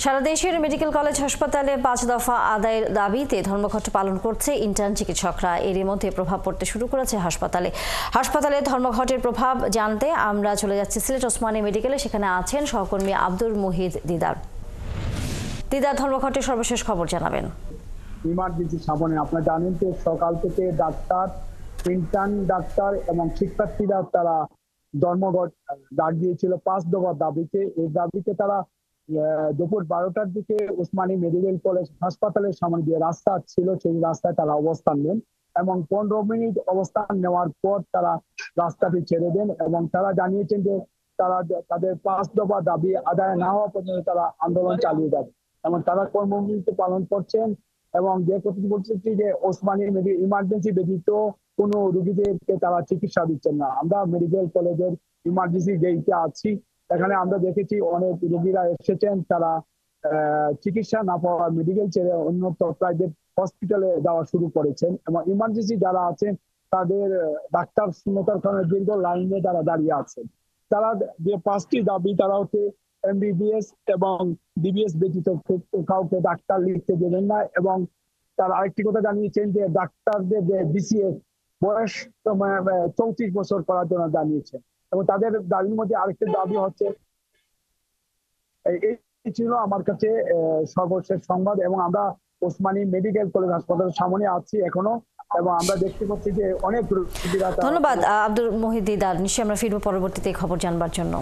সারা দেশের medical college হাসপাতালে ৫ দফা আদায়ের দাবিতে ধর্মঘট পালন করছে ইন্টার্ন চিকিৎসকরা। এরই মধ্যে প্রভাব পড়তে শুরু করেছে হাসপাতালে ধর্মঘটের প্রভাব জানতে আমরা চলে যাচ্ছি সিলেট ওসমানী মেডিকেলে। সেখানে আছেন সহকর্মী আব্দুল মুহিত দিদার। ধর্মঘটের সর্বশেষ খবর জানাবেন। ইমার্জেন্সি সামনে আপনারা জানেন যে সকাল থেকে ডাক্তার, ইন্টার্ন ডাক্তার এবং শিক্ষার্থীরা তারা ধর্মঘট ডাক দিয়েছিল ৫ দফা দাবিতে। এই দাবিতে তারা দুপুর ১২টার দিকে ওসমানী মেডিকেল কলেজ হাসপাতালের সামনে যে রাস্তা ছিল সেই রাস্তায় তারা অবস্থান নেন এবং ১৫ মিনিট অবস্থান নেওয়ার পর তারা রাস্তাটি ছেড়ে দেন এবং তারা জানিয়েছেন যে তারা তাদের ৫ দফা দাবি আদায় না হওয়া পর্যন্ত তারা আন্দোলন চালিয়ে যাবে এবং তারা কর্মবিরতি পালন করছেন এবং যে কথা বলছি যে ওসমানী ইমার্জেন্সি ব্যতীত কোনো রোগীদেরকে তারা চিকিৎসা দিচ্ছেন না। আমরা মেডিকেল কলেজের ইমার্জেন্সি গেইটে আছি, এখানে আমরা দেখেছি অনেক রোগীরা এসেছেন, তারা চিকিৎসা না পাওয়া মেডিকেল ছেড়ে অন্যত্র প্রাইভেট হসপিটালে যাওয়া শুরু করেছেন এবং ইমার্জেন্সি যারা আছেন তাদের ডাক্তার শূন্যতার কারণে দীর্ঘ লাইনে তারা দাঁড়িয়ে আছেন। তারা যে ৫টি দাবি, তারা হচ্ছে এমবিবিএস এবং ডিবিএস ব্যতীত কাউকে ডাক্তার লিখতে দেবেন না এবং তার আরেকটি কথা জানিয়েছেন যে ডাক্তারদের যে বিসিএস বয়স ৩৪ বছর করার জন্য জানিয়েছেন এবং তাদের দাবির মধ্যে আরেকটি দাবি হচ্ছে, এই ছিল আমার কাছে সর্বশেষ সংবাদ এবং আমরা ওসমানী মেডিকেল কলেজ হাসপাতালের সামনে আছি এখনো এবং আমরা দেখতে পাচ্ছি যে অনেক। ধন্যবাদ আব্দুল মুহিত দিদার। নিশ্চয়ই আমরা ফিরবো পরবর্তীতে খবর জানবার জন্য।